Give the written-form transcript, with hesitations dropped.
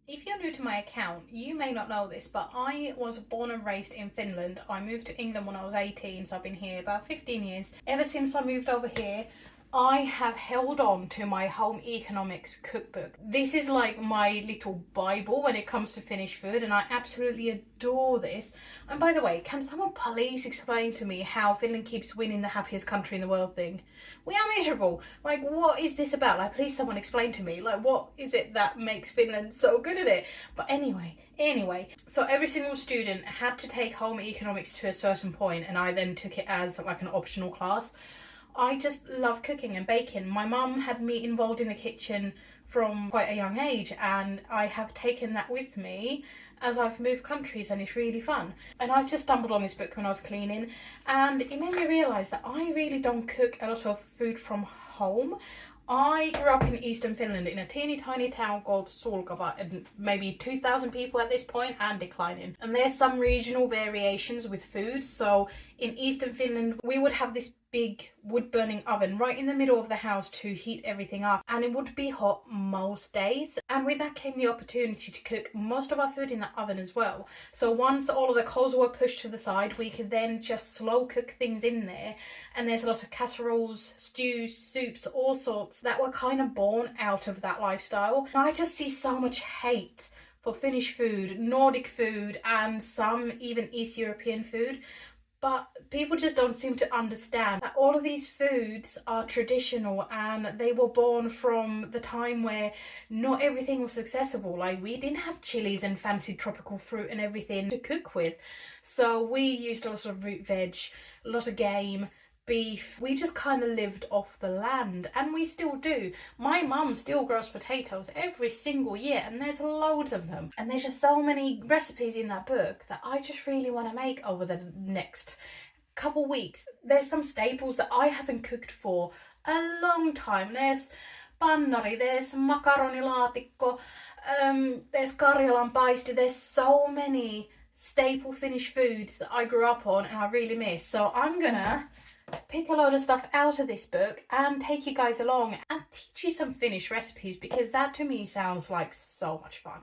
If you're new to my account, you may not know this, but I was born and raised in Finland. I moved to England when I was 18, so I've been here about 15 years. Ever since I moved over here, I have held on to my home economics cookbook. This is like my little Bible when it comes to Finnish food, and I absolutely adore this. And by the way, can someone please explain to me how Finland keeps winning the happiest country in the world thing? We are miserable. Like, what is this about? Like, please someone explain to me. Like, what is it that makes Finland so good at it? But anyway, so every single student had to take home economics to a certain point, and I then took it as like an optional class. I just love cooking and baking. My mum had me involved in the kitchen from quite a young age, and I have taken that with me as I've moved countries, and it's really fun. And I just stumbled on this book when I was cleaning, and it made me realise that I really don't cook a lot of food from home. I grew up in eastern Finland in a teeny tiny town called Sulkava, and maybe 2,000 people at this point and declining. And there's some regional variations with food. So in eastern Finland, we would have this big wood burning oven right in the middle of the house to heat everything up, and it would be hot most days. And with that came the opportunity to cook most of our food in the oven as well. So once all of the coals were pushed to the side, we could then just slow cook things in there. And there's a lot of casseroles, stews, soups, all sorts that were kind of born out of that lifestyle. And I just see so much hate for Finnish food, Nordic food, and some even East European food. But people just don't seem to understand that all of these foods are traditional, and they were born from the time where not everything was accessible. Like, we didn't have chilies and fancy tropical fruit and everything to cook with. So we used a lot of root veg, a lot of game, beef. We just kind of lived off the land, and we still do. My mum still grows potatoes every single year, and there's loads of them. And there's just so many recipes in that book that I just really want to make over the next couple weeks. There's some staples that I haven't cooked for a long time. There's pannari, there's makaronilaatikko, there's Karjalan paisti. There's so many staple Finnish foods that I grew up on and I really miss. So I'm gonna pick a load of stuff out of this book and take you guys along and teach you some Finnish recipes, because that to me sounds like so much fun.